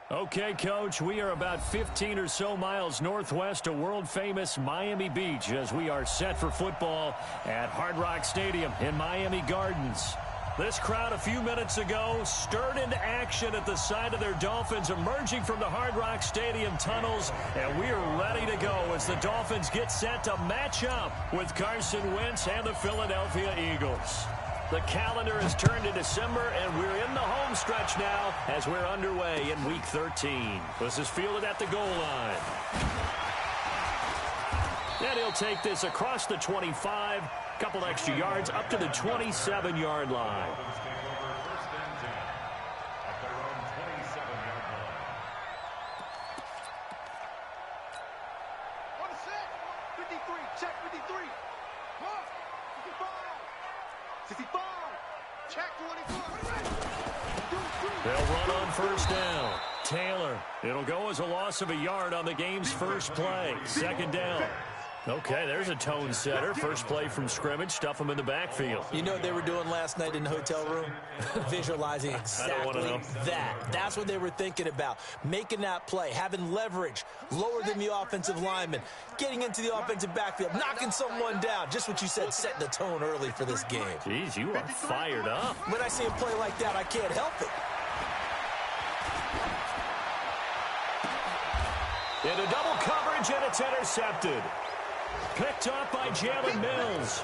Okay, Coach, we are about 15 or so miles northwest of world-famous Miami Beach as we are set for football at Hard Rock Stadium in Miami Gardens. This crowd a few minutes ago stirred into action at the side of their Dolphins emerging from the Hard Rock Stadium tunnels, and we are ready to go as the Dolphins get set to match up with Carson Wentz and the Philadelphia Eagles. The calendar has turned to December, and we're in the home stretch now as we're underway in Week 13. This is fielded at the goal line. And he'll take this across the 25, couple extra yards up to the 27-yard line. They'll run on first down. Taylor. It'll go as a loss of a yard on the game's first play. Second down. Okay, there's a tone setter. First play from scrimmage. Stuff them in the backfield. You know what they were doing last night in the hotel room? Visualizing exactly that. That's what they were thinking about. Making that play, having leverage, lower than the offensive lineman, getting into the offensive backfield, knocking someone down. Just what you said, setting the tone early for this game. Jeez, you are fired up. When I see a play like that, I can't help it. Into double coverage, and it's intercepted. Picked up by Jalen Mills.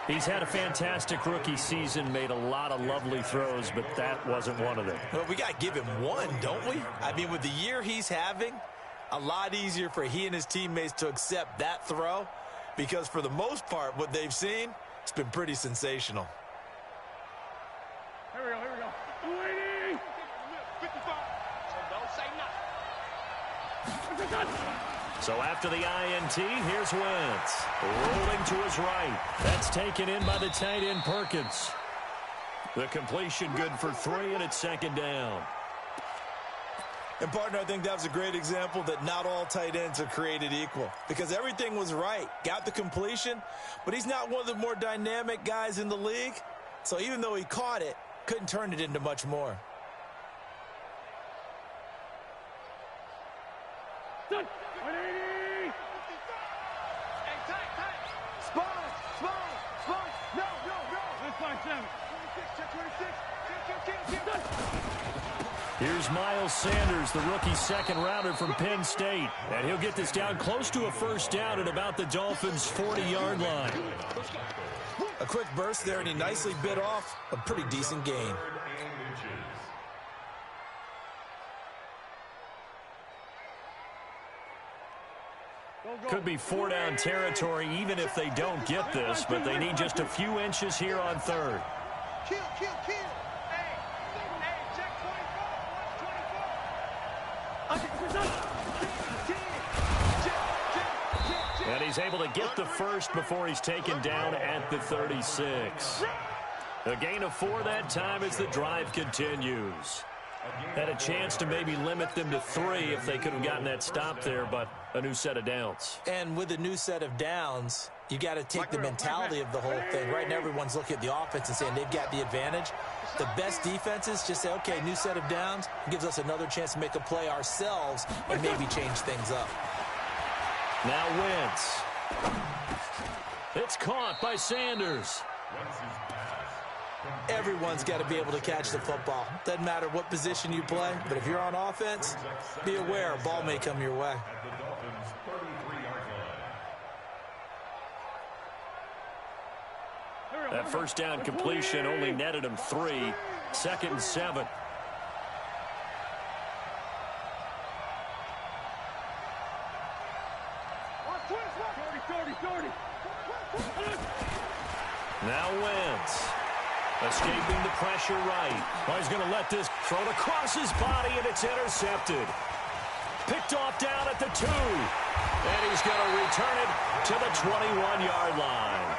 He's had a fantastic rookie season, made a lot of lovely throws, but that wasn't one of them. Well, we got to give him one, don't we? I mean, with the year he's having, a lot easier for he and his teammates to accept that throw because for the most part, what they've seen, it's been pretty sensational. Here we go. 55. Don't say nothing. So after the INT, here's Wentz. Rolling to his right. That's taken in by the tight end Perkins. The completion good for 3, and it's second down. And, partner, I think that was a great example that not all tight ends are created equal because everything was right. Got the completion, but he's not one of the more dynamic guys in the league. So even though he caught it, couldn't turn it into much more. Here's Miles Sanders, the rookie second-rounder from Penn State. And he'll get this down close to a first down at about the Dolphins' 40-yard line. A quick burst there, and he nicely bit off a pretty decent gain. Could be 4-down territory even if they don't get this, but they need just a few inches here on third. Kill. Hey, check 24. And he's able to get the first before he's taken down at the 36. A gain of 4 that time as the drive continues. Had a chance to maybe limit them to 3 if they could have gotten that stop there, but a new set of downs. And with a new set of downs, you got to take the mentality of the whole thing. Right now, everyone's looking at the offense and saying they've got the advantage. The best defenses just say, okay, new set of downs. It gives us another chance to make a play ourselves and maybe change things up. Now Wentz. It's caught by Sanders. Everyone's got to be able to catch the football. Doesn't matter what position you play, but if you're on offense, be aware a ball may come your way. That first down completion only netted him 3. 2nd and 7. Now Wentz. Escaping the pressure right. Oh, he's going to let this throw across his body, and it's intercepted. Picked off down at the 2. And he's going to return it to the 21-yard line.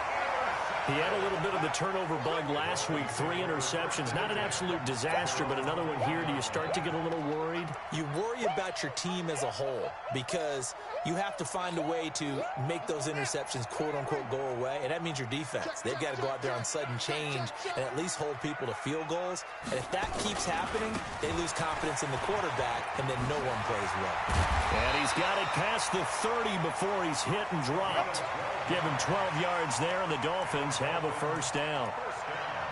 He had a little bit of the turnover bug last week, 3 interceptions. Not an absolute disaster, but another one here. Do you start to get a little worried? You worry about your team as a whole because you have to find a way to make those interceptions, quote-unquote, go away, and that means your defense. They've got to go out there on sudden change and at least hold people to field goals. And if that keeps happening, they lose confidence in the quarterback, and then no one plays well. And he's got it past the 30 before he's hit and dropped. Give him 12 yards there, and the Dolphins have a first down.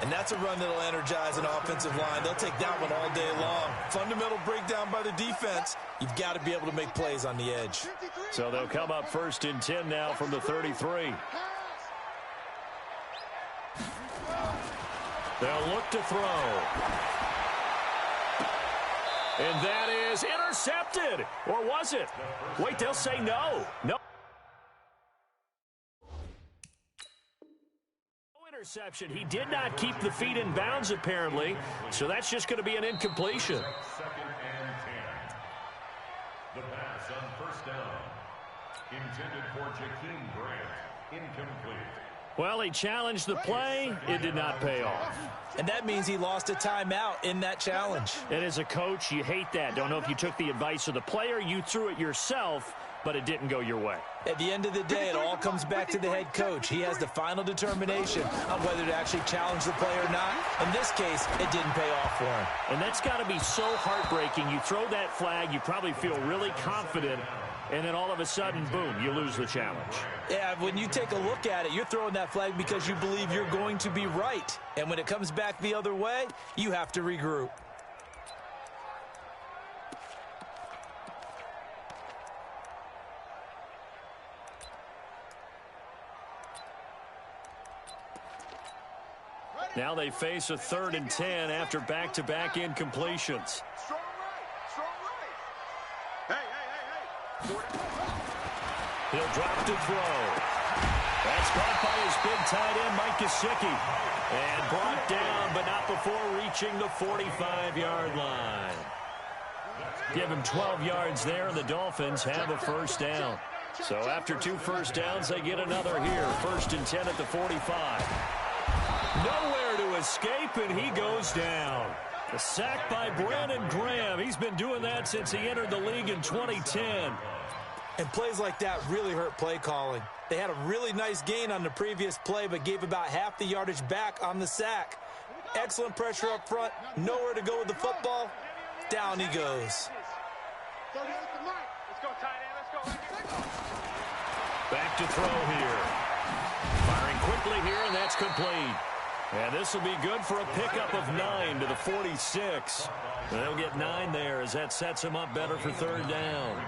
And that's a run that'll energize an offensive line. They'll take that one all day long. Fundamental breakdown by the defense. You've got to be able to make plays on the edge. So they'll come up 1st and 10 now from the 33. They'll look to throw. And that is intercepted. Or was it? Wait, they'll say no. No. Interception. He did not keep the feet in bounds, apparently, so that's just going to be an incompletion. 2nd and 10. The pass on 1st down. Intended for Jakeem Grant. Incomplete. Well, he challenged the play. It did not pay off. And that means he lost a timeout in that challenge. And as a coach, you hate that. Don't know if you took the advice of the player, you threw it yourself, but it didn't go your way. At the end of the day, it all comes back to the head coach. He has the final determination on whether to actually challenge the play or not. In this case, it didn't pay off for him. And that's got to be so heartbreaking. You throw that flag, you probably feel really confident, and then all of a sudden, boom, you lose the challenge. Yeah, when you take a look at it, you're throwing that flag because you believe you're going to be right. And when it comes back the other way, you have to regroup. Now they face a 3rd and 10 after back-to-back incompletions. Strong right. Strong right. Hey. He'll drop to throw. That's caught by his big tight end, Mike Gesicki. And brought down, but not before reaching the 45-yard line. Give him 12 yards there, and the Dolphins have a first down. So after 2 first downs, they get another here. 1st and 10 at the 45. Nowhere to escape, and he goes down. A sack by Brandon Graham. He's been doing that since he entered the league in 2010. And plays like that really hurt play calling. They had a really nice gain on the previous play, but gave about half the yardage back on the sack. Excellent pressure up front. Nowhere to go with the football. Down he goes. Let's go, tight end. Let's go. Back to throw here. Firing quickly here, and that's complete. And this will be good for a pickup of 9 to the 46. They'll get 9 there as that sets him up better for 3rd down.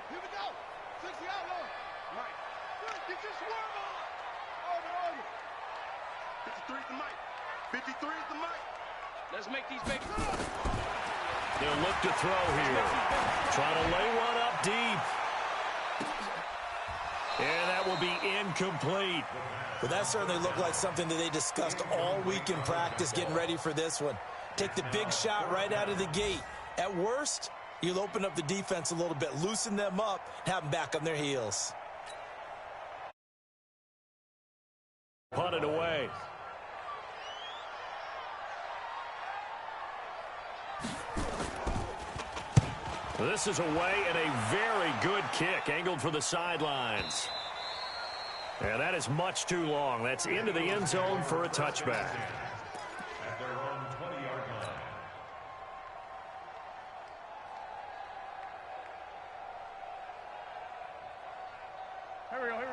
Here we go. 60 out low. Mike. Get your swerve on. On it. 53 is the mic. 53 is the mic. Let's make these big. They'll look to throw here. Trying to lay one up deep. And that will be incomplete. But that certainly looked like something that they discussed all week in practice getting ready for this one. Take the big shot right out of the gate. At worst, you'll open up the defense a little bit, loosen them up, and have them back on their heels. Punt it away. This is away and a very good kick, angled for the sidelines. And that is much too long. That's into the end zone for a touchback. At their own 20-yard line.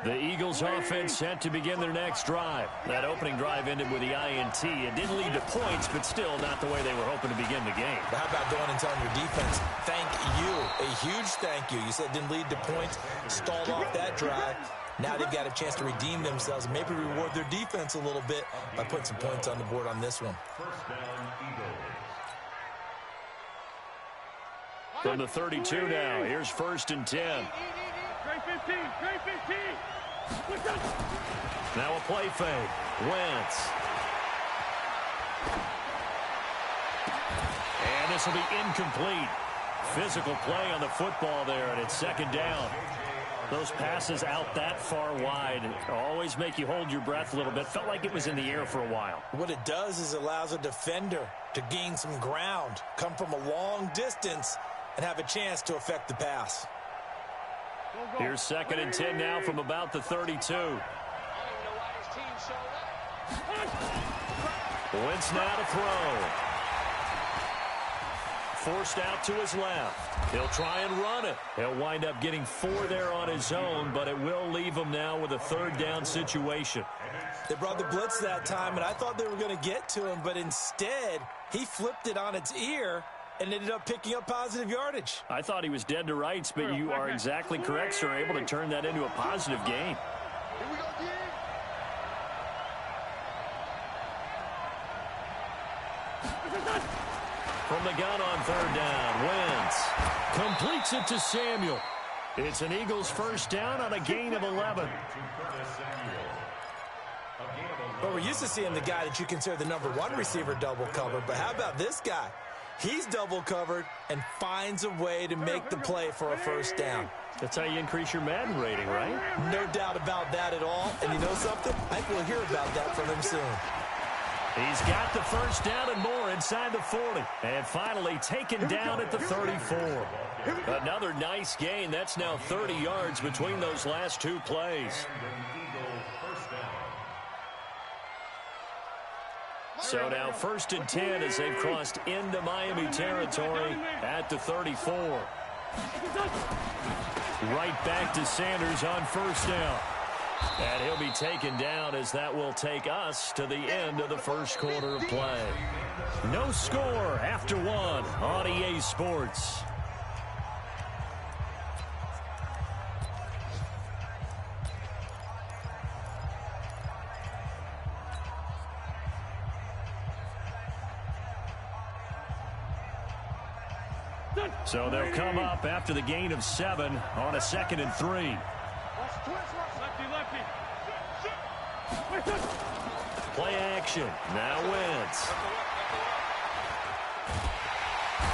The Eagles offense set to begin their next drive. That opening drive ended with the INT. It didn't lead to points, but still not the way they were hoping to begin the game. But how about going and telling your defense, thank you, a huge thank you. You said it didn't lead to points, stalled off that drive. Now they've got a chance to redeem themselves and maybe reward their defense a little bit by putting some points on the board on this one. First down, Eagles. From the 32 now, here's 1st and 10. Trey 15. Trey 15. Now a play fake. Wentz. this will be incomplete. Physical play on the football there, and it's second down. Those passes out that far wide always make you hold your breath a little bit. Felt like it was in the air for a while. What it does is it allows a defender to gain some ground, come from a long distance, and have a chance to affect the pass. Here's 2nd and 10 now from about the 32. Wentz now to throw. Forced out to his left. He'll try and run it. He'll wind up getting 4 there on his own, but it will leave him now with a 3rd down situation. They brought the blitz that time, and I thought they were going to get to him, but instead, he flipped it on its ear and ended up picking up positive yardage. I thought he was dead to rights, but you are exactly correct, sir. Able to turn that into a positive gain. Here we go, D. From the gun on 3rd down, Wentz completes it to Samuel. It's an Eagles 1st down on a gain of 11. Well, we're used to seeing the guy that you consider the #1 receiver double covered, but how about this guy? He's double covered and finds a way to make the play for a 1st down. That's how you increase your Madden rating, right? No doubt about that at all. And you know something? I think we'll hear about that from him soon. He's got the 1st down and more inside the 40. And finally taken down at the 34. Another nice gain. That's now 30 yards between those last 2 plays. So now 1st and 10 as they've crossed into Miami territory at the 34. Right back to Sanders on 1st down. And he'll be taken down as that will take us to the end of the 1st quarter of play. No score after 1 on EA Sports. So they'll come up after the gain of 7 on a 2nd and 3. Play action. Now Wentz.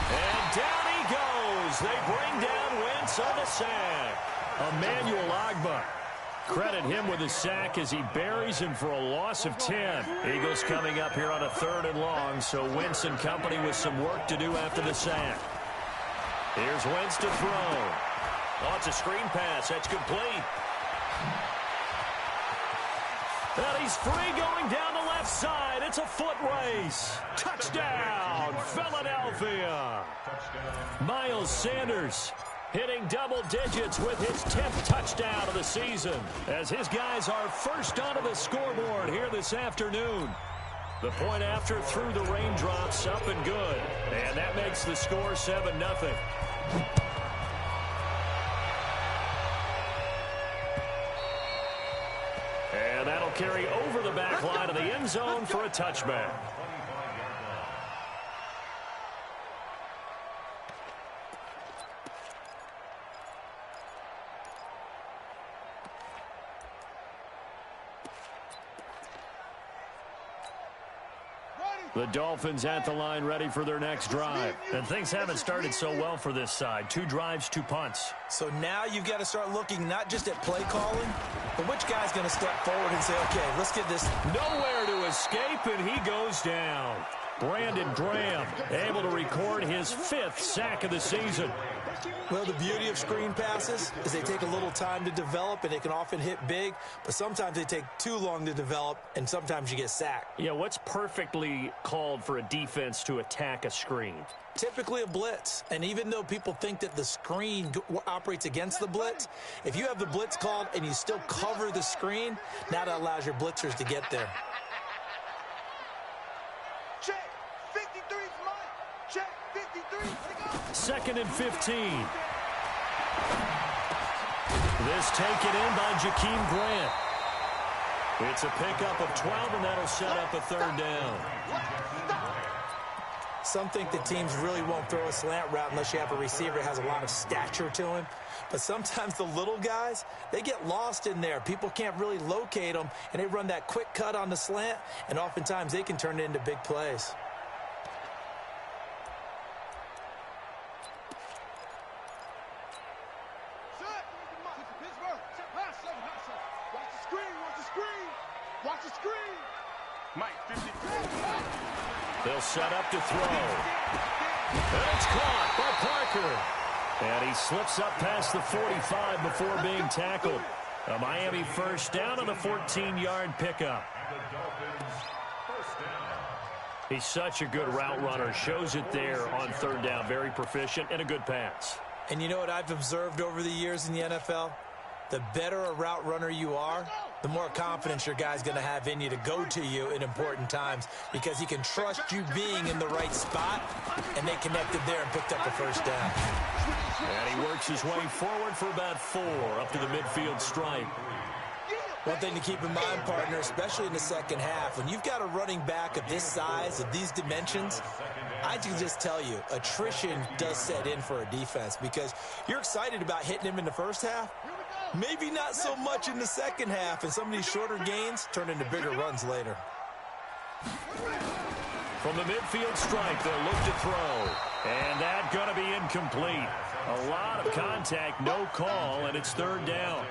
And down he goes. They bring down Wentz on the sack. Emmanuel Ogbah. Credit him with a sack as he buries him for a loss of 10. Eagles coming up here on a 3rd and long, so Wentz and company with some work to do after the sack. Here's Wentz to throw. Oh, it's a screen pass. That's complete. And he's free going down the left side. It's a foot race. Touchdown, Philadelphia. Miles Sanders hitting double digits with his 10th touchdown of the season as his guys are first onto the scoreboard here this afternoon. The point after through the raindrops, up and good. And that makes the score 7-0. And that'll carry over the back line of the end zone for a touchback. The Dolphins at the line ready for their next drive. And things haven't started so well for this side. 2 drives, 2 punts. So now you've got to start looking not just at play calling, but which guy's going to step forward and say, okay, let's get this. Nowhere to escape, and he goes down. Brandon Graham able to record his 5th sack of the season. Well, the beauty of screen passes is they take a little time to develop, and they can often hit big, but sometimes they take too long to develop, and sometimes you get sacked. Yeah, what's perfectly called for a defense to attack a screen? Typically a blitz, and even though people think that the screen operates against the blitz, if you have the blitz called and you still cover the screen, now that allows your blitzers to get there. Check. 53's mine. Check. 53. 2nd and 15. This taken in by Jakeem Grant. It's a pickup of 12, and that'll set up a 3rd down. Some think that teams really won't throw a slant route unless you have a receiver that has a lot of stature to him. But sometimes the little guys, they get lost in there. People can't really locate them, and they run that quick cut on the slant, and oftentimes they can turn it into big plays. screen. Mike, 50. They'll set up to throw. And it's caught by Parker. And he slips up past the 45 before being tackled. A Miami first down on the 14-yard pickup. He's such a good route runner. Shows it there on third down. Very proficient and a good pass. And you know what I've observed over the years in the NFL? The better a route runner you are, the more confidence your guy's going to have in you to go to you in important times because he can trust you being in the right spot, and they connected there and picked up the first down. And he works his way forward for about 4 up to the midfield stripe. One thing to keep in mind, partner, especially in the second half, when you've got a running back of this size, of these dimensions, I can just tell you, attrition does set in for a defense because you're excited about hitting him in the first half. Maybe not so much in the second half, and some of these shorter gains turn into bigger runs later. From the midfield stripe, they'll look to throw. And that's going to be incomplete. A lot of contact, no call, and it's third down.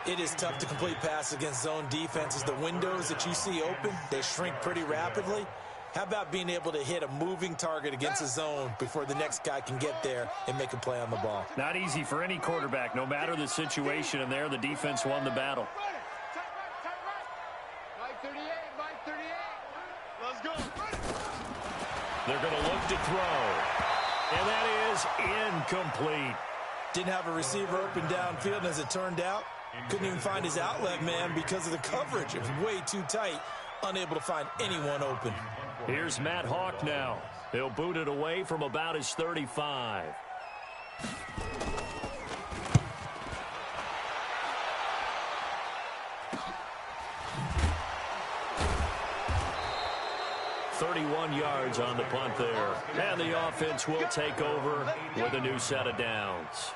It is tough to complete passes against zone defenses. The windows that you see open, they shrink pretty rapidly. How about being able to hit a moving target against a zone before the next guy can get there and make a play on the ball? Not easy for any quarterback, no matter the situation, and there the defense won the battle. Mike 38, Mike 38. Let's go. They're going to look to throw. And that is incomplete. Didn't have a receiver open downfield, and as it turned out, couldn't even find his outlet man because of the coverage. It was way too tight, unable to find anyone open. Here's Matt Hawk now. He'll boot it away from about his 35. .31 yards on the punt there. And the offense will take over with a new set of downs.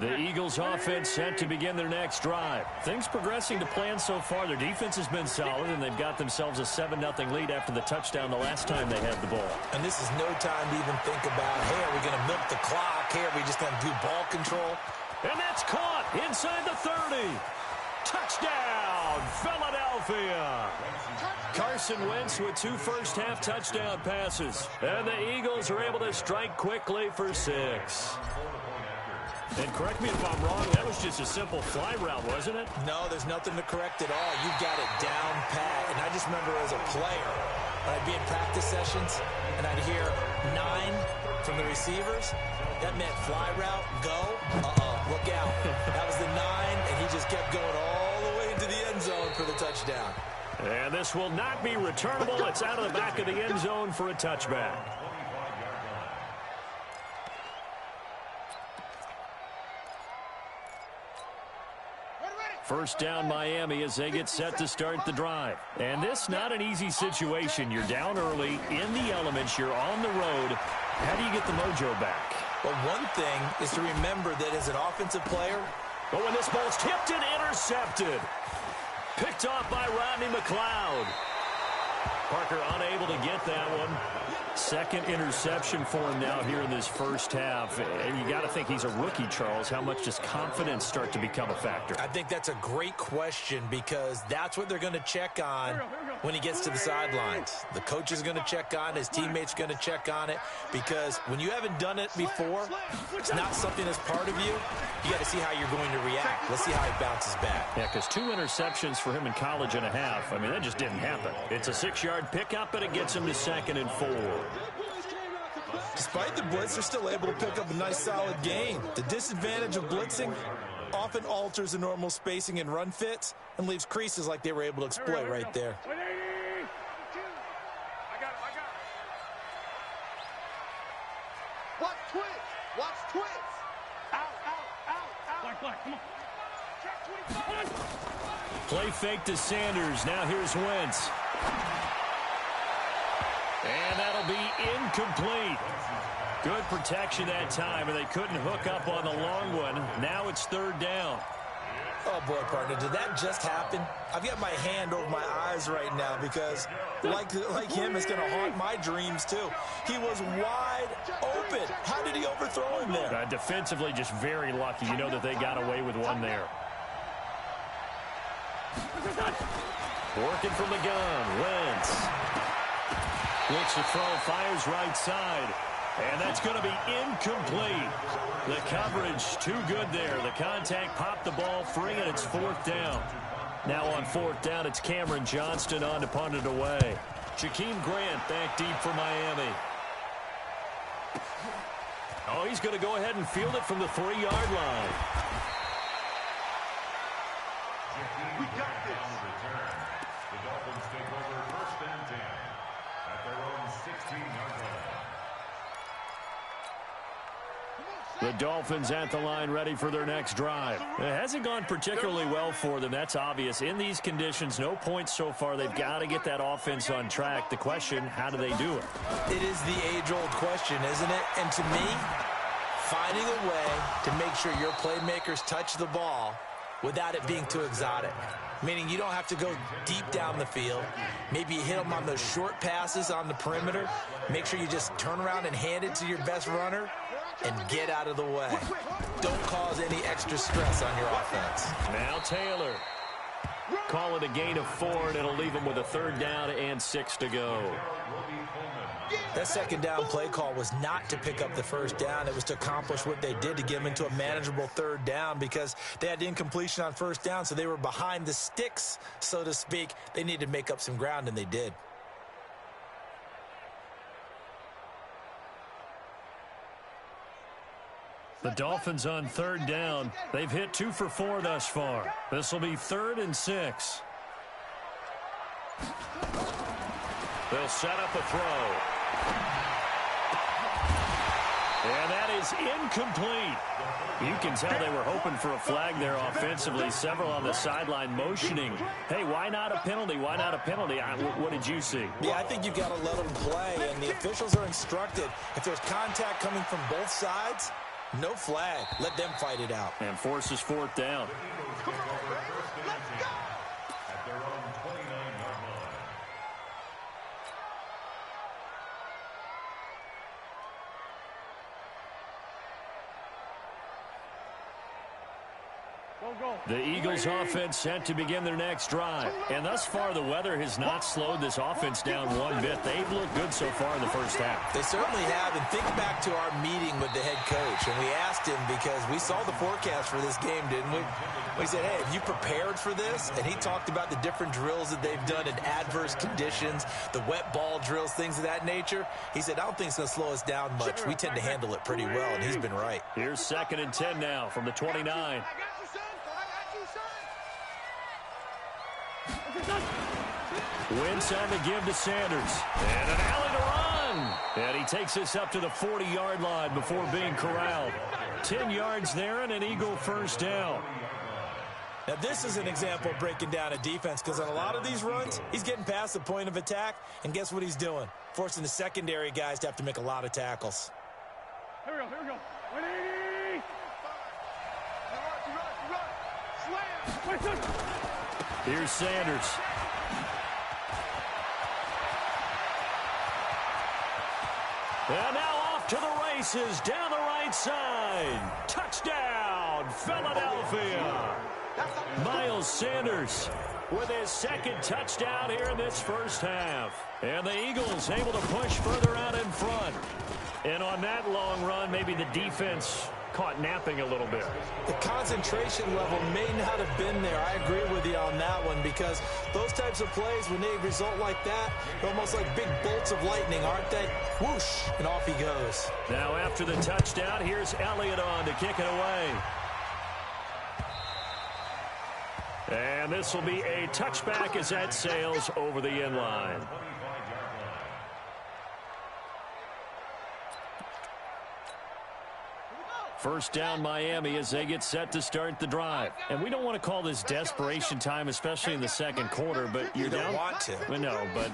The Eagles offense set to begin their next drive. Things progressing to plan so far. Their defense has been solid, and they've got themselves a 7-0 lead after the touchdown the last time they had the ball. And this is no time to even think about, hey, are we going to milk the clock? Hey, are we just going to do ball control? And that's caught inside the 30. Touchdown, Philadelphia. Carson Wentz with 2 first-half touchdown passes. And the Eagles are able to strike quickly for 6. And correct me if I'm wrong, that was just a simple fly route, wasn't it? No, there's nothing to correct at all. You've got it down pat. And I just remember as a player, when I'd be in practice sessions, and I'd hear 9 from the receivers, that meant fly route, go, look out. That was the 9, and he just kept going all the way into the end zone for the touchdown. And this will not be returnable. It's out of the back of the end zone for a touchback. First down Miami as they get set to start the drive. And this not an easy situation. You're down early, in the elements, you're on the road. How do you get the mojo back? Well, one thing is to remember that as an offensive player, but when this ball's tipped and intercepted. Picked off by Rodney McLeod. Parker unable to get that one. Second interception for him now here in this first half. And you got to think he's a rookie, Charles. How much does confidence start to become a factor? I think that's a great question because that's what they're going to check on when he gets to the sidelines. The coach is going to check on it. His teammates are going to check on it because when you haven't done it before, it's not something that's part of you. You got to see how you're going to react. Let's see how he bounces back. Yeah, because 2 interceptions for him in college and a half. I mean, that just didn't happen. It's a 6-yard pickup, but it gets him to 2nd and 4. Despite the blitz, they're still able to pick up a nice, solid gain. The disadvantage of blitzing often alters the normal spacing and run fits and leaves creases like they were able to exploit right there. Watch twins. Watch twins. Come on. Play fake to Sanders. Now here's Wentz. And that'll be incomplete. Good protection that time, and they couldn't hook up on the long one. Now it's 3rd down. Oh, boy, partner, did that just happen? I've got my hand over my eyes right now because, like him, it's going to haunt my dreams, too. He was wide open. How did he overthrow him there? Defensively, just very lucky. You know that they got away with one there. Working from the gun, Wentz. Looks to throw, fires right side. And that's going to be incomplete. The coverage too good there. The contact popped the ball free, and it's 4th down. Now on 4th down, it's Cameron Johnston on to punt it away. Jakeem Grant back deep for Miami. Oh, he's going to go ahead and field it from the 3-yard line. We got this. The Dolphins take over 1st and 10 at their own 16-yard line. The Dolphins at the line ready for their next drive. It hasn't gone particularly well for them. That's obvious. In these conditions, no points so far. They've got to get that offense on track. The question, how do they do it? It is the age-old question, isn't it? And to me, finding a way to make sure your playmakers touch the ball without it being too exotic. Meaning you don't have to go deep down the field. Maybe you hit them on those short passes on the perimeter. Make sure you just turn around and hand it to your best runner and get out of the way. Don't cause any extra stress on your offense. Now Taylor. Call it a gain of 4, and it'll leave them with a 3rd down and 6 to go. That 2nd down play call was not to pick up the 1st down. It was to accomplish what they did, to get them into a manageable 3rd down, because they had incompletion on 1st down, so they were behind the sticks, so to speak. They needed to make up some ground, and they did. The Dolphins on 3rd down. They've hit 2 for 4 thus far. This will be 3rd and 6. They'll set up a throw. And that is incomplete. You can tell they were hoping for a flag there offensively. Several on the sideline motioning. Hey, why not a penalty? Why not a penalty? What did you see? Yeah, I think you've got to let them play, and the officials are instructed. If there's contact coming from both sides, no flag. Let them fight it out. And forces 4th down. Come on, let's go. At their own 29-yard line. The Eagles offense set to begin their next drive. And thus far, the weather has not slowed this offense down one bit. They've looked good so far in the 1st half. They certainly have. And think back to our meeting with the head coach. And we asked him, because we saw the forecast for this game, didn't we? We said, hey, have you prepared for this? And he talked about the different drills that they've done in adverse conditions, the wet ball drills, things of that nature. He said, I don't think it's going to slow us down much. We tend to handle it pretty well, and he's been right. Here's 2nd and 10 now from the 29. Wentz on the give to Sanders. And an alley to run. And he takes us up to the 40-yard line before being corralled. 10 yards there and an Eagle 1st down. Now, this is an example of breaking down a defense, because on a lot of these runs, he's getting past the point of attack, and guess what he's doing? Forcing the secondary guys to have to make a lot of tackles. Here we go, here we go. 180. Run. Slam. Here's Sanders. And now off to the races down the right side. Touchdown, Philadelphia. Miles Sanders with his 2nd touchdown here in this 1st half. And the Eagles able to push further out in front. And on that long run, maybe the defense caught napping a little bit. The concentration level may not have been there. I agree with you on that one, because those types of plays, when they result like that, they're almost like big bolts of lightning, aren't they? Whoosh, and off he goes. Now after the touchdown, here's Elliott on to kick it away. And this will be a touchback as that sails over the end line. First down Miami as they get set to start the drive. And we don't want to call this desperation time, especially in the 2nd quarter, but you're down. You don't want to. Well, no, but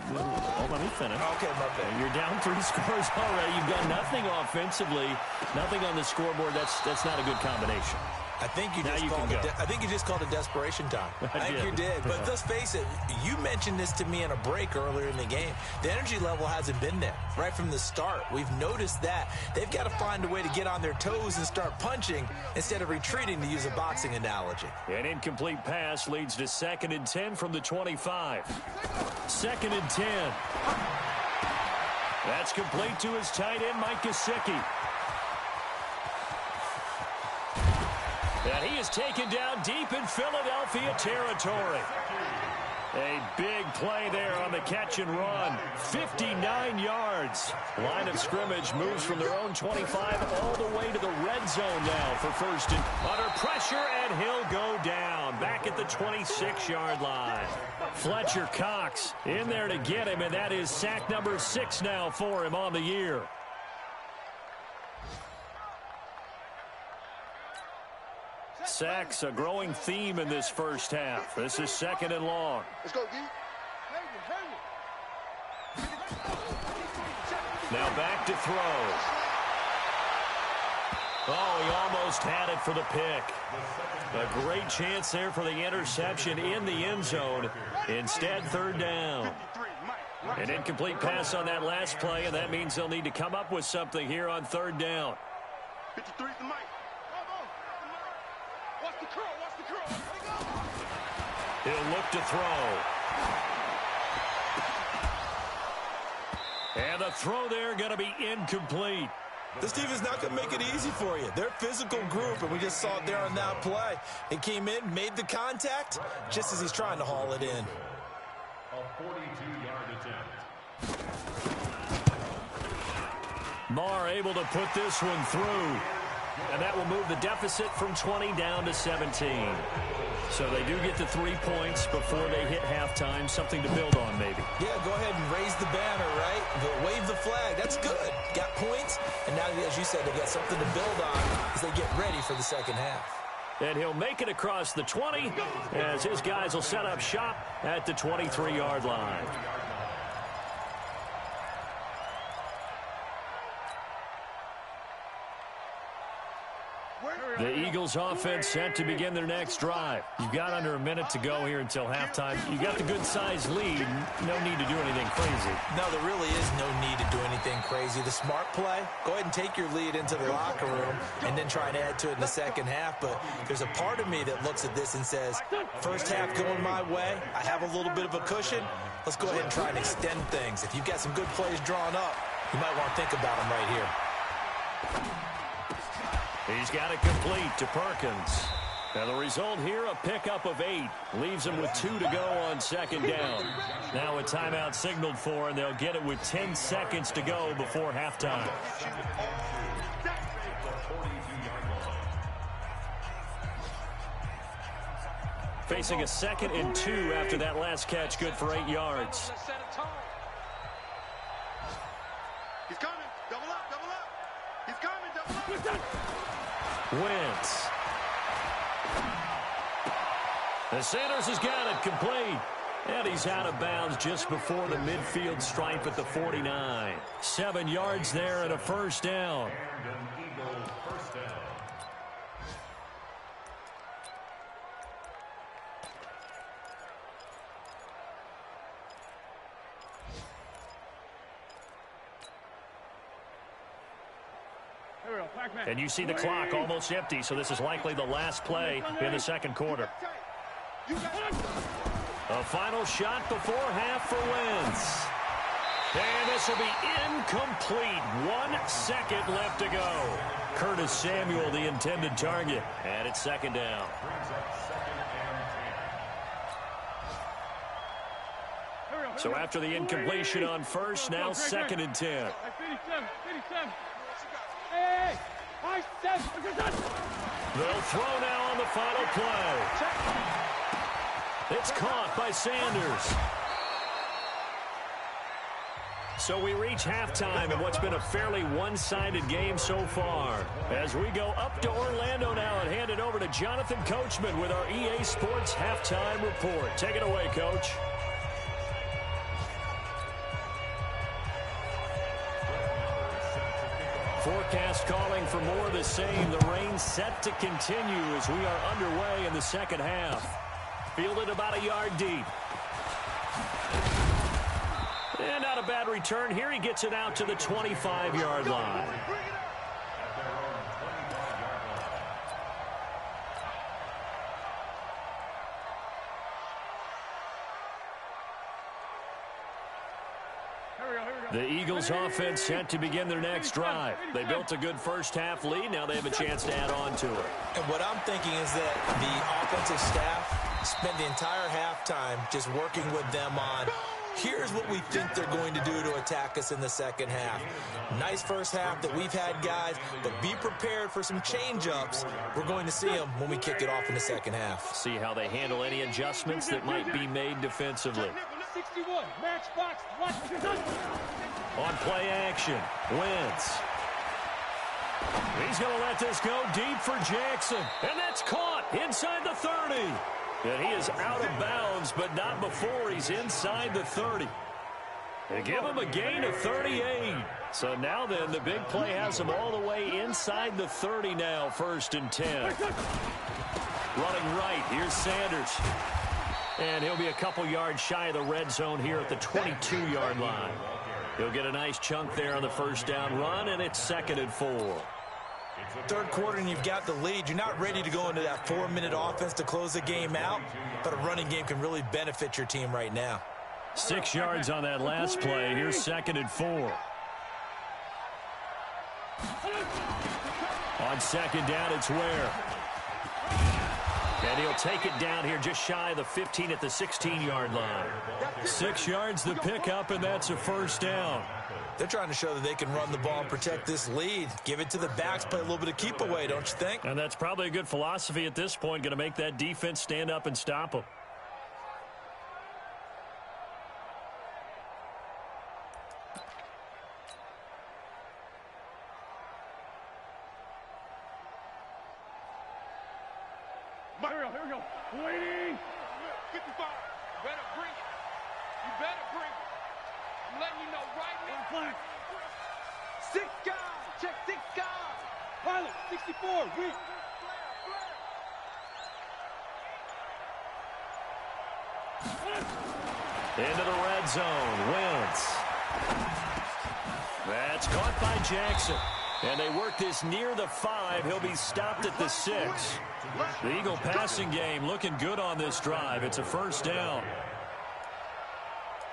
let me finish. Okay, my bad. You're down 3 scores already. You've got nothing offensively, nothing on the scoreboard. That's not a good combination. I think you just called it desperation time. I think you did. But let's face it, you mentioned this to me in a break earlier in the game. The energy level hasn't been there right from the start. We've noticed that. They've got to find a way to get on their toes and start punching instead of retreating, to use a boxing analogy. An incomplete pass leads to 2nd and 10 from the 25. 2nd and 10. That's complete to his tight end, Mike Gesicki. And he is taken down deep in Philadelphia territory. A big play there on the catch and run. 59 yards. Line of scrimmage moves from their own 25 all the way to the red zone now for 1st and under pressure, and he'll go down back at the 26-yard line. Fletcher Cox in there to get him, and that is sack number 6 now for him on the year. Sacks, a growing theme in this first half. This is 2nd and long. Let's go, D. Now back to throw. Oh, he almost had it for the pick. A great chance there for the interception in the end zone. Instead, 3rd down. An incomplete pass on that last play, and that means they'll need to come up with something here on 3rd down. 53 is the mic. Watch the curl, watch the curl. He'll look to throw. And the throw there going to be incomplete. This team is not going to make it easy for you. They're a physical group, and we just saw it there on that play. It came in, made the contact, just as he's trying to haul it in. A 42-yard attempt. Marr able to put this one through. And that will move the deficit from 20 down to 17. So they do get the 3 points before they hit halftime. Something to build on, maybe. Yeah, go ahead and raise the banner, right? Wave the flag. That's good. Got points. And now, as you said, they got something to build on as they get ready for the second half. And he'll make it across the 20 as his guys will set up shop at the 23-yard line. The Eagles offense set to begin their next drive. You've got under a minute to go here until halftime. You've got the good-sized lead. No need to do anything crazy. No, there really is no need to do anything crazy. The smart play, go ahead and take your lead into the locker room and then try and add to it in the second half. But there's a part of me that looks at this and says, first half going my way, I have a little bit of a cushion. Let's go ahead and try and extend things. If you've got some good plays drawn up, you might want to think about them right here. He's got it complete to Perkins. And the result here, a pickup of 8. Leaves him with 2 to go on 2nd down. Now a timeout signaled for, and they'll get it with 10 seconds to go before halftime. Facing a 2nd and 2 after that last catch, good for 8 yards. He's coming. Double up, double up. He's coming, double up. Wentz. The Sanders has got it complete. And he's out of bounds just before the midfield stripe at the 49. 7 yards there and a first down. And you see the clock almost empty, so this is likely the last play in the second quarter. A final shot before half for Wentz. And this will be incomplete. 1 second left to go. Curtis Samuel, the intended target. And it's 2nd down. So after the incompletion on first, now 2nd and 10. They'll throw now on the final play. It's caught by Sanders. So we reach halftime in what's been a fairly one-sided game so far. As we go up to Orlando now and hand it over to Jonathan Coachman with our EA Sports Halftime Report. Take it away, Coach. forecast calling for more of the same. The rain set to continue as we are underway in the second half. Fielded about a yard deep. And not a bad return here. He gets it out to the 25-yard line. The Eagles offense set to begin their next drive. They built a good first-half lead. Now they have a chance to add on to it. And what I'm thinking is that the offensive staff spent the entire halftime just working with them on, here's what we think they're going to do to attack us in the second half. Nice first half that we've had, guys, but be prepared for some change-ups. We're going to see them when we kick it off in the second half. See how they handle any adjustments that might be made defensively. 61, matchbox, on play action, Wentz. He's going to let this go deep for Jackson. And that's caught inside the 30. And he is out of bounds, but not before he's inside the 30. They give him a gain of 38. So now then, the big play has him all the way inside the 30 now, 1st and 10. Running right, here's Sanders. And he'll be a couple yards shy of the red zone here at the 22-yard line. He'll get a nice chunk there on the first down run, and it's 2nd and 4. Third quarter and you've got the lead. You're not ready to go into that 4-minute offense to close the game out, but a running game can really benefit your team right now. 6 yards on that last play. Here's 2nd and 4. On 2nd down, it's Ware. And he'll take it down here just shy of the 15 at the 16-yard line. 6 yards the pickup, and that's a first down. They're trying to show that they can run the ball and protect this lead. Give it to the backs, play a little bit of keep away, don't you think? And that's probably a good philosophy at this point, going to make that defense stand up and stop them. Here we go. Waiting. 55. You better bring it. You better bring it. I'm letting you know right now. Flag. 6 guys. Check 6 guys. Pilot, 64. Weak. Into the red zone. Wentz. That's caught by Jackson. And they work this near the 5. He'll be stopped at the 6. The Eagle passing game looking good on this drive. It's a first down.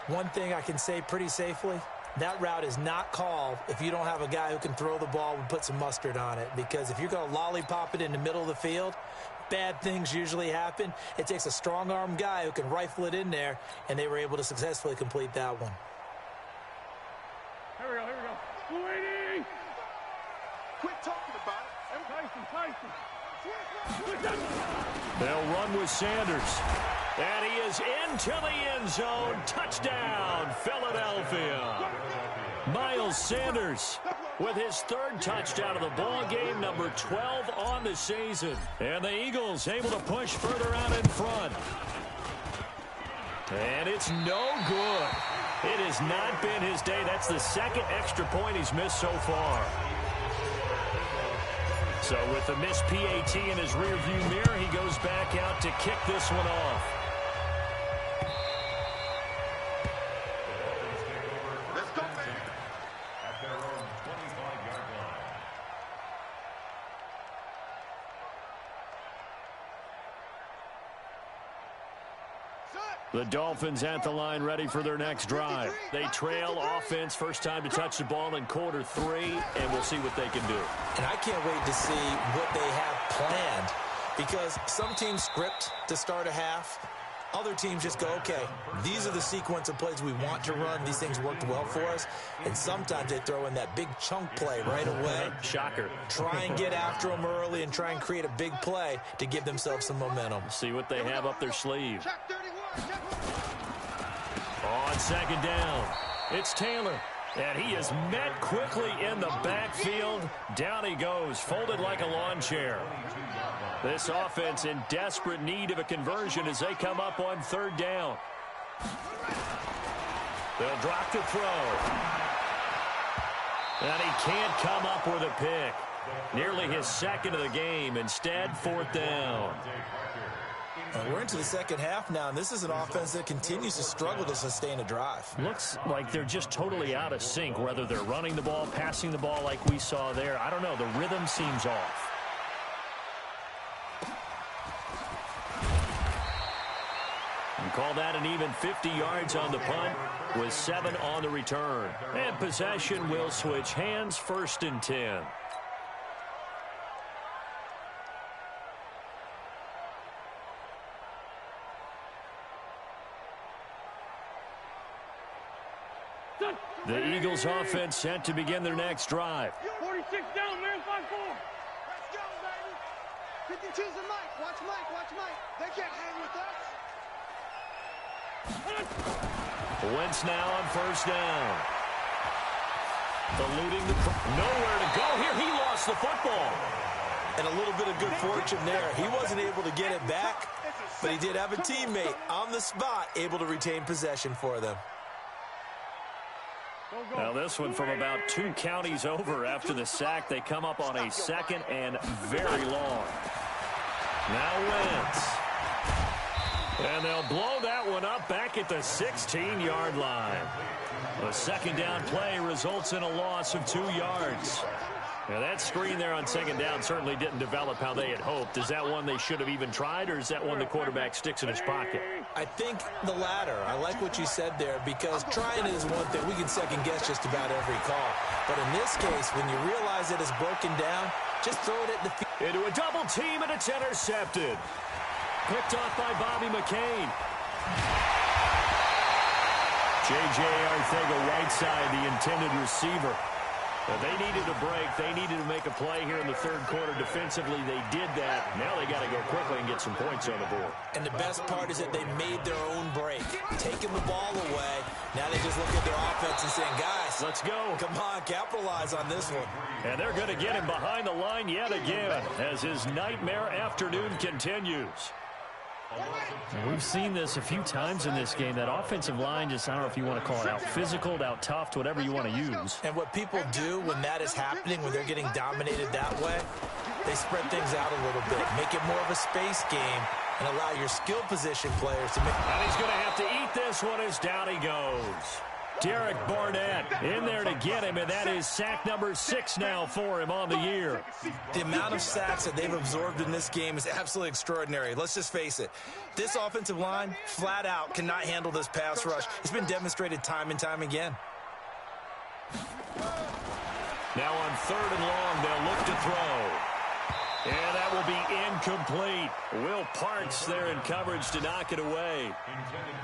One thing I can say pretty safely, that route is not called if you don't have a guy who can throw the ball and put some mustard on it. Because if you're going to lollipop it in the middle of the field, bad things usually happen. It takes a strong-arm guy who can rifle it in there, and they were able to successfully complete that one. Here we go. Waiting. Quit talking about it. Tyson. They'll run with Sanders. And he is into the end zone. Touchdown, Philadelphia. Miles Sanders with his 3rd touchdown of the ball game, number 12 on the season. And the Eagles able to push further out in front. And it's no good. It has not been his day. That's the 2nd extra point he's missed so far. So with the missed PAT in his rearview mirror, he goes back out to kick this one off. Let's go, man. At their own 25-yard line. The Dolphins at the line ready for their next drive. They trail offense, first time to touch the ball in quarter 3, and we'll see what they can do. And I can't wait to see what they have planned, because some teams script to start a half. Other teams just go, okay, these are the sequence of plays we want to run. These things worked well for us. And sometimes they throw in that big chunk play right away. Shocker. Try and get after them early and try and create a big play to give themselves some momentum. See what they have up their sleeve. Check 31. Check. On 2nd down, it's Taylor. And he is met quickly in the backfield. Down he goes, folded like a lawn chair. This offense in desperate need of a conversion as they come up on 3rd down. They'll drop the throw. And he can't come up with a pick. Nearly his second of the game. Instead, 4th down. We're into the second half now, and this is an offense that continues to struggle to sustain a drive. Looks like they're just totally out of sync, whether they're running the ball, passing the ball like we saw there. I don't know. The rhythm seems off. And call that an even 50 yards on the punt with 7 on the return. And possession will switch hands, 1st and 10. The Eagles offense set to begin their next drive. 46 down, man, 5-4. Let's go, baby. 52's the Mike. Watch Mike, watch Mike. They can't hang with us. Wentz now on 1st down. Eluding the nowhere to go here. He lost the football. And a little bit of good fortune there. He wasn't able to get it back, but he did have a teammate on the spot able to retain possession for them. Now this one from about 2 counties over after the sack. They come up on a 2nd and very long. Now Wentz. And they'll blow that one up back at the 16-yard line. The 2nd down play results in a loss of 2 yards. Now that screen there on 2nd down certainly didn't develop how they had hoped. Is that one they should have even tried, or is that one the quarterback sticks in his pocket? I think the latter. I like what you said there, because trying is one thing. We can second guess just about every call. But in this case, when you realize it is broken down, just throw it at the field. Into a double team, and it's intercepted. Picked off by Bobby McCain. J.J. Arcega-Whiteside, the intended receiver. They needed a break. They needed to make a play here in the 3rd quarter. Defensively, they did that. Now they got to go quickly and get some points on the board. And the best part is that they made their own break, taking the ball away. Now they just look at their offense and saying, guys, let's go. Come on, capitalize on this one. And they're going to get him behind the line yet again as his nightmare afternoon continues. We've seen this a few times in this game. That offensive line just, I don't know if you want to call it out physical, out tough, whatever you want to use. And what people do when that is happening, when they're getting dominated that way, they spread things out a little bit, make it more of a space game, and allow your skill position players to make. And he's going to have to eat this one as down he goes. Derek Barnett in there to get him, and that is sack number 6 now for him on the year. The amount of sacks that they've absorbed in this game is absolutely extraordinary. Let's just face it. This offensive line, flat out, cannot handle this pass rush. It's been demonstrated time and time again. Now on 3rd and long, they'll look to throw. And that will be incomplete. Will Parks there in coverage to knock it away.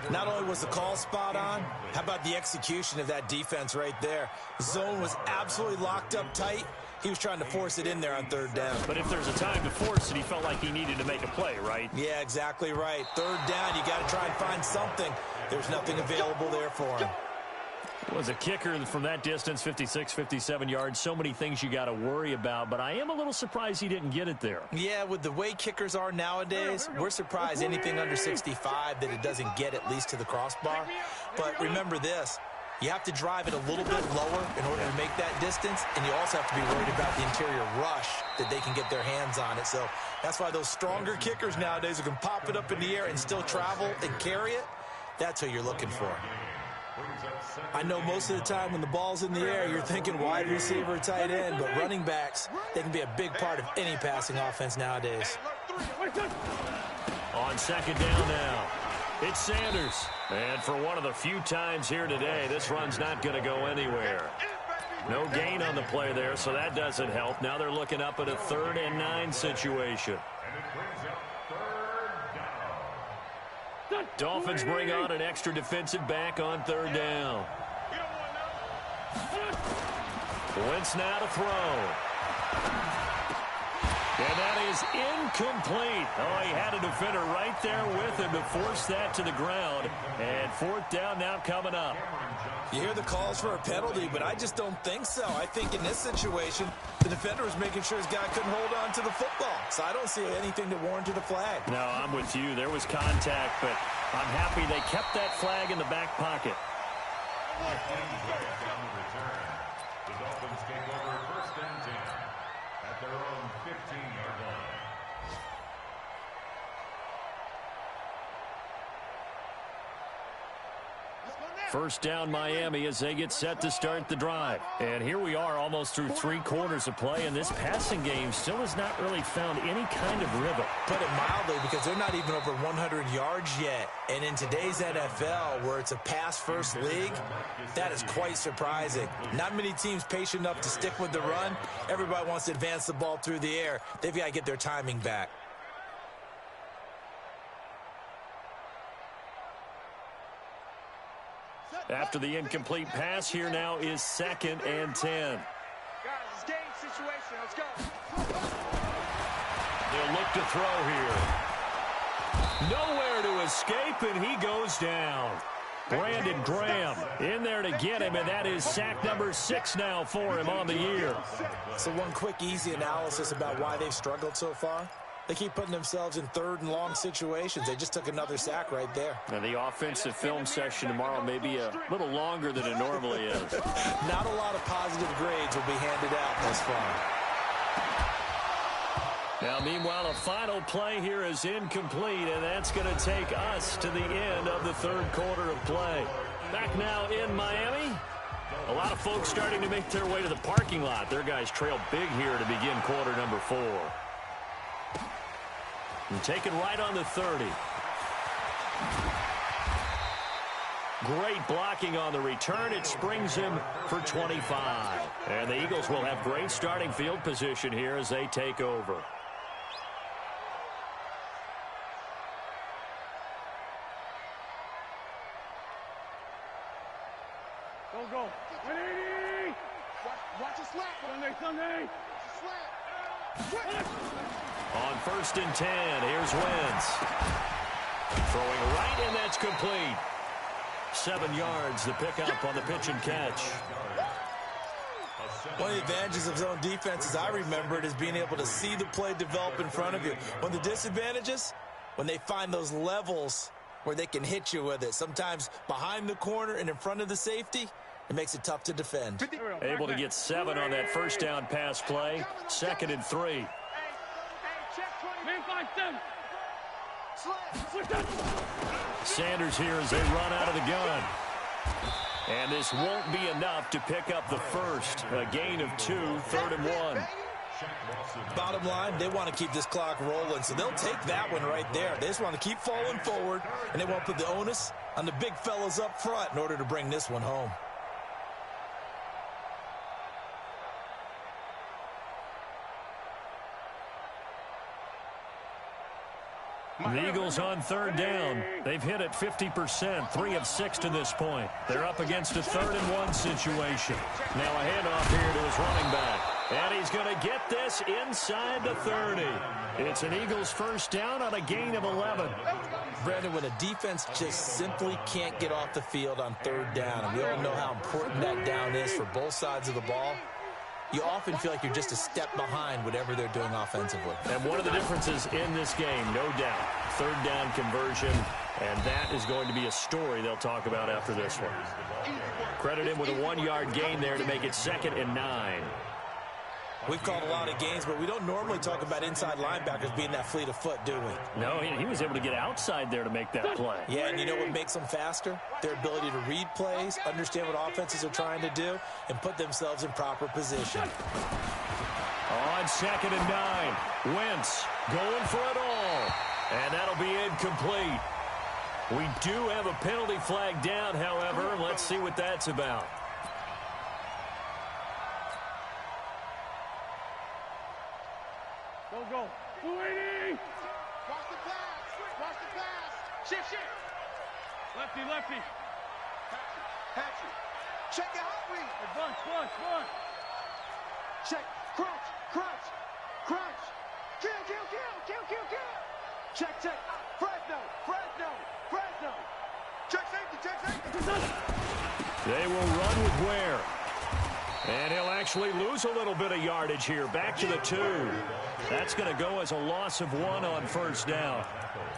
Not only was the call spot on, how about the execution of that defense right there? The zone was absolutely locked up tight. He was trying to force it in there on 3rd down. But if there's a time to force it, he felt like he needed to make a play, right? Yeah, exactly right. 3rd down, you got to try and find something. There's nothing available there for him. Was a kicker from that distance, 56, 57 yards. So many things you got to worry about, but I am a little surprised he didn't get it there. Yeah, with the way kickers are nowadays, we're surprised anything under 65 that it doesn't get at least to the crossbar. But remember this, you have to drive it a little bit lower in order to make that distance, and you also have to be worried about the interior rush that they can get their hands on it. So that's why those stronger kickers nowadays who can pop it up in the air and still travel and carry it, that's who you're looking for. I know most of the time when the ball's in the air, you're thinking wide receiver, tight end, but running backs, they can be a big part of any passing offense nowadays. On 2nd down now, it's Sanders. And for one of the few times here today, this run's not going to go anywhere. No gain on the play there, so that doesn't help. Now they're looking up at a 3rd and 9 situation. Dolphins bring on an extra defensive back on 3rd down. Wentz now to throw. And that is incomplete. Oh, he had a defender right there with him to force that to the ground. And 4th down now coming up. You hear the calls for a penalty, but I just don't think so. I think in this situation, the defender was making sure his guy couldn't hold on to the football. So I don't see anything that warranted a flag. No, I'm with you. There was contact, but I'm happy they kept that flag in the back pocket. The Dolphins take over 1st and 10 at their own 15-yard line. First down Miami as they get set to start the drive. And here we are almost through 3 quarters of play, and this passing game still has not really found any kind of rhythm. Put it mildly, because they're not even over 100 yards yet. And in today's NFL, where it's a pass-first league, that is quite surprising. Not many teams patient enough to stick with the run. Everybody wants to advance the ball through the air. They've got to get their timing back. After the incomplete pass, here now is 2nd and 10. Guys, it's game situation. Let's go. They'll look to throw here. Nowhere to escape, and he goes down. Brandon Graham in there to get him, and that is sack number 6 now for him on the year. So one quick, easy analysis about why they've struggled so far. They keep putting themselves in 3rd and long situations. They just took another sack right there. Now the offensive film session tomorrow may be a little longer than it normally is. Not a lot of positive grades will be handed out thus far. Now, meanwhile, a final play here is incomplete, and that's going to take us to the end of the 3rd quarter of play. Back now in Miami. A lot of folks starting to make their way to the parking lot. Their guys trail big here to begin quarter number 4. And taken right on the 30. Great blocking on the return. It springs him for 25. And the Eagles will have great starting field position here as they take over. Go. 180. Watch it slap. Sunday. Slap. On 1st and 10, here's Wentz. Throwing right, and that's complete. 7 yards, the pickup on the pitch and catch. One of the advantages of zone defense, as I remember it, is being able to see the play develop in front of you. One of the disadvantages, when they find those levels where they can hit you with it. Sometimes behind the corner and in front of the safety, it makes it tough to defend. Able to get 7 on that first down pass play. 2nd and 3. Man, 5-7. Sanders here as they run out of the gun. And this won't be enough to pick up the first. A gain of 2, 3rd and 1. Bottom line, they want to keep this clock rolling, so they'll take that one right there. They just want to keep falling forward, and they want to put the onus on the big fellas up front in order to bring this one home. The Eagles on 3rd down. They've hit it 50%, 3 of 6 to this point. They're up against a 3rd and 1 situation. Now a handoff here to his running back. And he's going to get this inside the 30. It's an Eagles first down on a gain of 11. Brandon, when a defense just simply can't get off the field on 3rd down, and we all know how important that down is for both sides of the ball, you often feel like you're just a step behind whatever they're doing offensively. And one of the differences in this game, no doubt, 3rd down conversion, and that is going to be a story they'll talk about after this one. Credit him with a 1-yard gain there to make it 2nd and 9. We've called a lot of games, but we don't normally talk about inside linebackers being that fleet of foot, do we? No, he was able to get outside there to make that play. Yeah, and you know what makes them faster? Their ability to read plays, understand what offenses are trying to do, and put themselves in proper position. On 2nd and 9, Wentz going for it all, and that'll be incomplete. We do have a penalty flag down, however. Let's see what that's about. Go. 280. Watch the pass. Shift. Lefty. Hatchet. Check it out, read. Bunch. Check. Crunch. Kill. Check. Fresno. Check safety. They will run with Ware. And he'll actually lose a little bit of yardage here. Back to the 2. That's going to go as a loss of 1 on 1st down.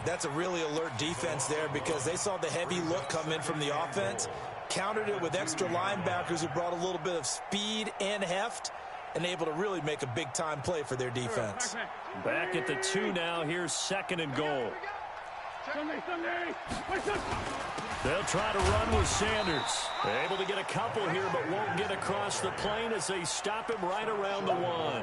That's a really alert defense there because they saw the heavy look come in from the offense, Countered it with extra linebackers who brought a little bit of speed and heft and able to really make a big-time play for their defense. Back at the 2 now. Here's 2nd and goal. They'll try to run with Sanders. They're able to get a couple here, but won't get across the plane as they stop him right around the 1.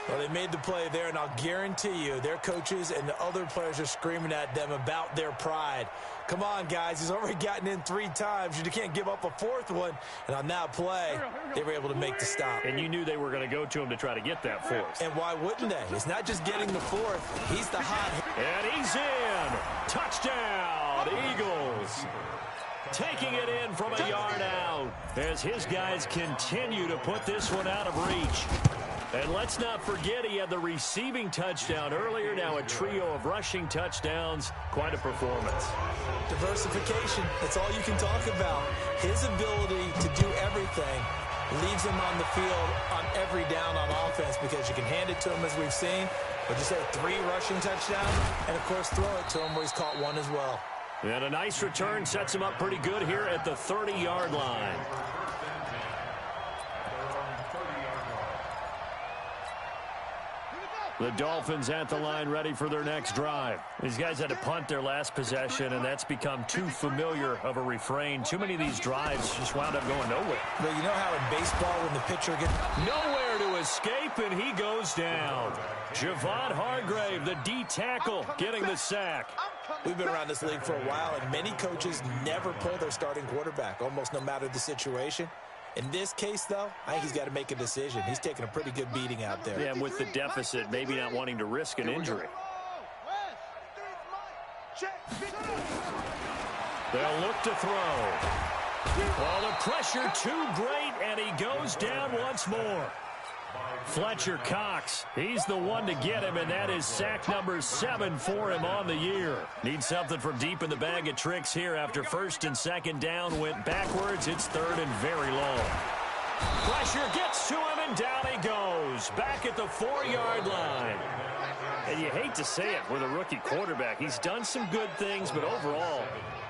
Well, they made the play there, and I'll guarantee you their coaches and the other players are screaming at them about their pride. Come on, guys. He's already gotten in 3 times. You can't give up a 4th one. And on that play, they were able to make the stop. And you knew they were going to go to him to try to get that 4th. And why wouldn't they? It's not just getting the 4th. He's the hot. And he's in. Touchdown, Eagles. Taking it in from a yard out as his guys continue to put this one out of reach. And let's not forget he had the receiving touchdown earlier. Now a trio of rushing touchdowns. Quite a performance. Diversification. That's all you can talk about. His ability to do everything leaves him on the field on every down on offense because you can hand it to him as we've seen. But you say 3 rushing touchdowns and, of course, throw it to him where he's caught 1 as well. And a nice return sets him up pretty good here at the 30-yard line. The Dolphins at the line ready for their next drive. These guys had to punt their last possession, and that's become too familiar of a refrain. Too many of these drives just wound up going nowhere. Well, you know how in baseball when the pitcher gets nowhere to escape, and he goes down. Javon Hargrave, the D tackle, getting the sack. We've been around this league for a while, and many coaches never pull their starting quarterback, almost no matter the situation. In this case, though, I think he's got to make a decision. He's taking a pretty good beating out there. Yeah, and with the deficit, maybe not wanting to risk an injury. They'll look to throw. Well, the pressure too great, and he goes down once more. Fletcher Cox, he's the one to get him, and that is sack number 7 for him on the year. Needs something from deep in the bag of tricks here after 1st and 2nd down went backwards. It's 3rd and very long. Pressure gets to him, and down he goes. Back at the 4-yard line. And you hate to say it with a rookie quarterback. He's done some good things, but overall,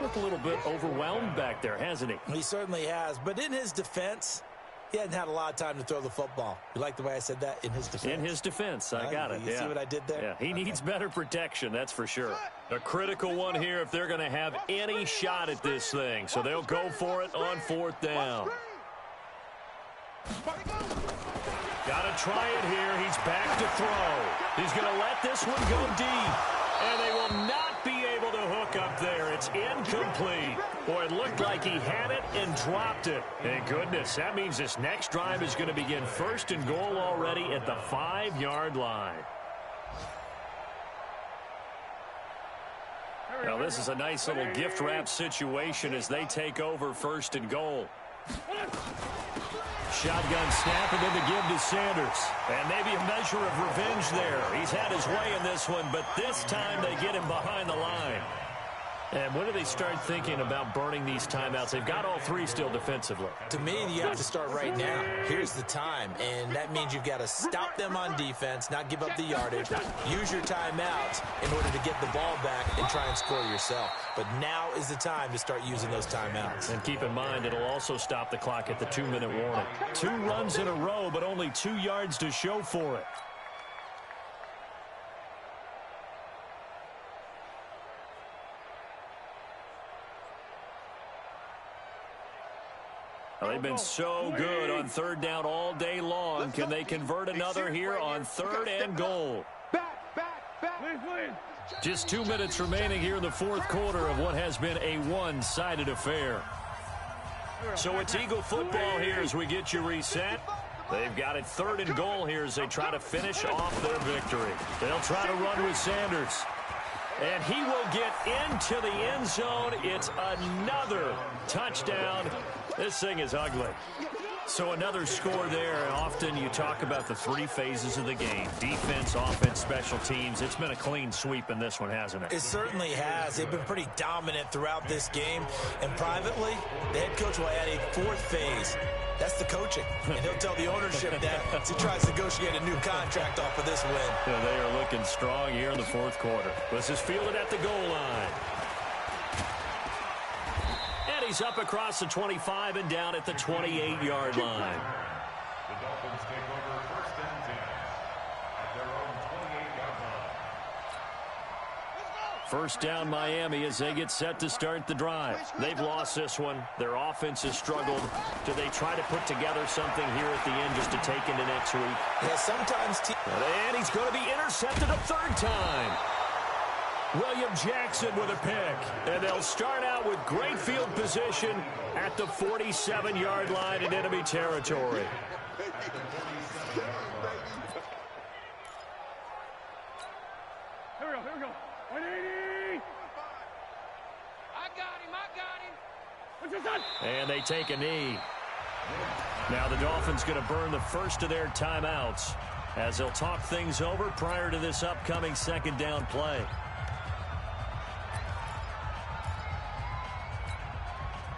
looked a little bit overwhelmed back there, hasn't he? He certainly has. But in his defense, he hadn't had a lot of time to throw the football. You like the way I said that? In his defense. In his defense. I got it. You see what I did there? Yeah, he needs better protection, that's for sure. A critical one here if they're going to have any shot at this thing. So they'll go for it on 4th down. Got to try it here. He's back to throw. He's going to let this one go deep. And they will not be able to hook up there. It's incomplete. Boy, it looked like he had it and dropped it. Thank goodness. That means this next drive is going to begin 1st and goal already at the 5-yard line. Now, this is a nice little gift wrap situation as they take over 1st and goal. Shotgun snap, and then the give to Sanders. And maybe a measure of revenge there. He's had his way in this one, but this time they get him behind the line. And when do they start thinking about burning these timeouts? They've got all 3 still defensively. To me, you have to start right now. Here's the time, and that means you've got to stop them on defense, not give up the yardage, use your timeouts in order to get the ball back and try and score yourself. But now is the time to start using those timeouts. And keep in mind, it'll also stop the clock at the 2-minute warning. 2 runs in a row, but only 2 yards to show for it. They've been so good on 3rd down all day long. Can they convert another here on 3rd and goal? Just 2 minutes remaining here in the 4th quarter of what has been a one-sided affair. So it's Eagle football here as we get you reset. They've got it 3rd and goal here as they try to finish off their victory. They'll try to run with Sanders. And he will get into the end zone. It's another touchdown. This thing is ugly. So another score there. And often you talk about the 3 phases of the game. Defense, offense, special teams. It's been a clean sweep in this one, hasn't it? It certainly has. They've been pretty dominant throughout this game. And privately, the head coach will add a 4th phase. That's the coaching. And he'll tell the ownership that as he tries to negotiate a new contract off of this win. Yeah, they are looking strong here in the 4th quarter. This is fielded at the goal line. And he He's up across the 25 and down at the 28-yard line. The Dolphins take over 1st and 10 at their own 28-yard line. First down Miami as they get set to start the drive. They've lost this one. Their offense has struggled. Do they try to put together something here at the end just to take into next week? Yeah, sometimes. And he's going to be intercepted a third time. William Jackson with a pick. And they'll start out with great field position at the 47-yard line in enemy territory. Here we go. 180. What's your son? And they take a knee. Now the Dolphins going to burn the first of their timeouts as they'll talk things over prior to this upcoming second down play.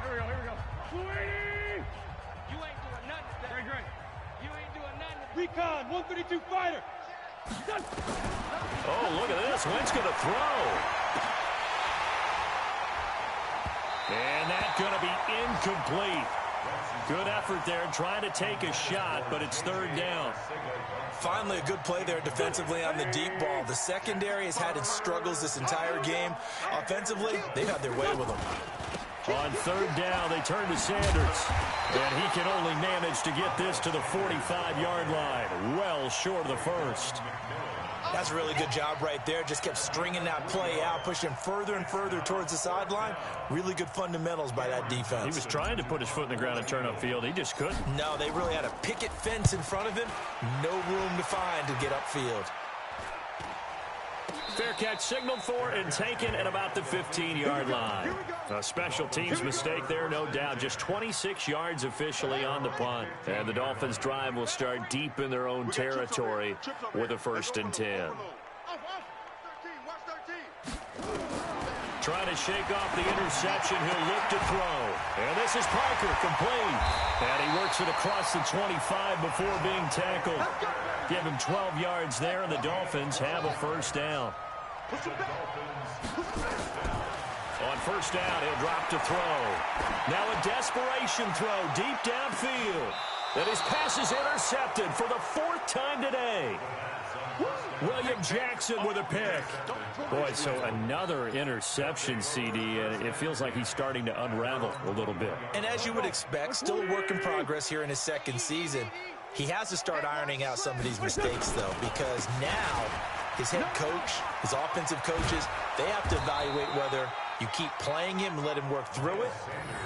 Here we go. 280. You ain't doing nothing today. Great. You ain't doing nothing today. Recon, 132 fighter. Done. Oh, look at this. Wentz going to throw. And that's going to be incomplete. Good effort there, trying to take a shot, but it's third down. Finally, a good play there defensively on the deep ball. The secondary has had its struggles this entire game. Offensively, they've had their way with them. On third down, they turn to Sanders. And he can only manage to get this to the 45-yard line. Well short of the first. That's a really good job right there. Just kept stringing that play out, pushing further and further towards the sideline. Really good fundamentals by that defense. He was trying to put his foot in the ground and turn upfield. He just couldn't. No, they really had a picket fence in front of him. No room to find to get upfield. Fair catch signaled for and taken at about the 15-yard line. A special teams mistake there, no doubt. Just 26 yards officially on the punt. And the Dolphins' drive will start deep in their own territory with a 1st and 10. Trying to shake off the interception. He'll look to throw. And this is Parker, complete. And he works it across the 25 before being tackled. Give him 12 yards there, and the Dolphins have a first down. On first down, he'll drop to throw. Now a desperation throw deep downfield. And his pass is intercepted for the 4th time today. William Jackson with a pick. Boy, so another interception, CD, and it feels like he's starting to unravel a little bit. And as you would expect, still a work in progress here in his second season. He has to start ironing out some of these mistakes, though, because now his head coach, his offensive coaches, they have to evaluate whether you keep playing him and let him work through it,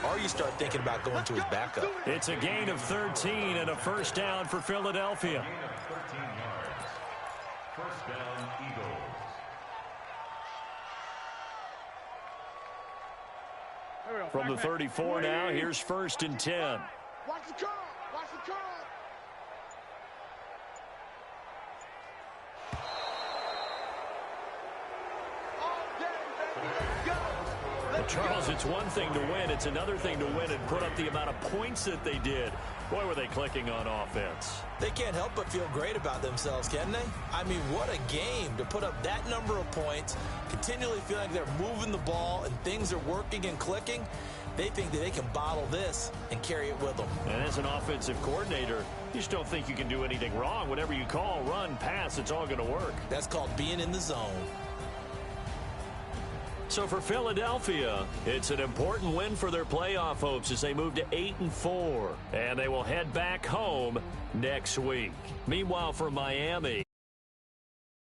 or you start thinking about going to his backup. It's a gain of 13 and a first down for Philadelphia. 13 yards. First down, Eagles. Here we go. From the 34 now, here's 1st and 10. Watch the curl. Watch the curl. Charles, it's one thing to win. It's another thing to win and put up the amount of points that they did. Boy, were they clicking on offense. They can't help but feel great about themselves, can they? I mean, what a game to put up that number of points, continually feel like they're moving the ball and things are working and clicking. They think that they can bottle this and carry it with them. And as an offensive coordinator, you just don't think you can do anything wrong. Whatever you call, run, pass, it's all going to work. That's called being in the zone. So for Philadelphia, it's an important win for their playoff hopes as they move to 8-4. And they will head back home next week. Meanwhile, for Miami,